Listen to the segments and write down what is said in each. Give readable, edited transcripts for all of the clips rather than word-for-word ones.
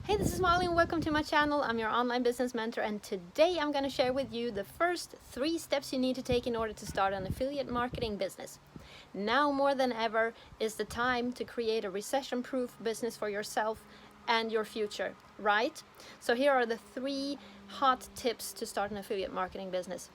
Hey, this is Malin. Welcome to my channel. I'm your online business mentor, and today I'm going to share with you the first 3 steps you need to take in order to start an affiliate marketing business. Now more than ever is the time to create a recession-proof business for yourself and your future, right? So here are the 3 hot tips to start an affiliate marketing business.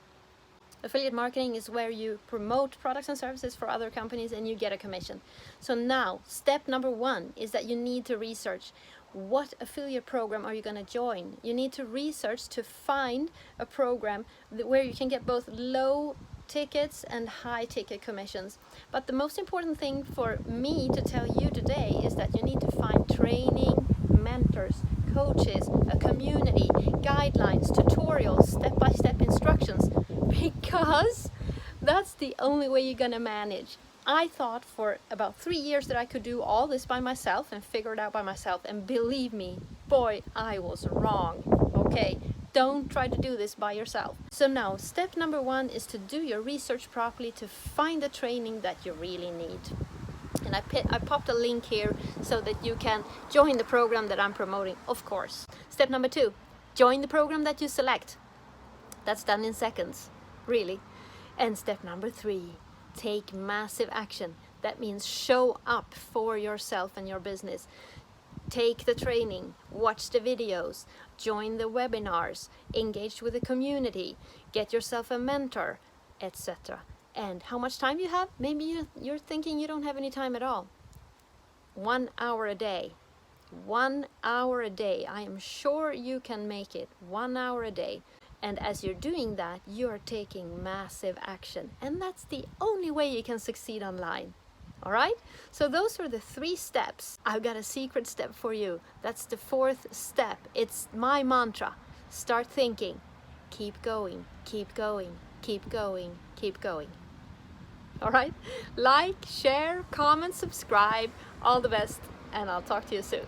Affiliate marketing is where you promote products and services for other companies and you get a commission. So now, step number 1 is that you need to research what affiliate program are you going to join. You need to research to find a program where you can get both low tickets and high ticket commissions. But the most important thing for me to tell you today is that you need to find training, mentors, coaches, a community, guidelines, tutorials, step-by-step instructions, because that's the only way you're gonna manage. I thought for about 3 years that I could do all this by myself and figure it out by myself, and believe me, boy, I was wrong. Okay, don't try to do this by yourself. So now, step number 1 is to do your research properly to find the training that you really need. And I popped a link here so that you can join the program that I'm promoting, of course. Step number 2, join the program that you select. That's done in seconds, really. And step number 3, take massive action. That means show up for yourself and your business. Take the training, watch the videos, join the webinars, engage with the community, get yourself a mentor, etc. And how much time you have? Maybe you're thinking you don't have any time at all. 1 hour a day. 1 hour a day. I am sure you can make it. 1 hour a day. And as you're doing that, you're taking massive action. And that's the only way you can succeed online. All right? So those are the 3 steps. I've got a secret step for you. That's the 4th step. It's my mantra. Start thinking. Keep going, keep going, keep going, keep going. All right? Like, share, comment, subscribe. All the best, and I'll talk to you soon.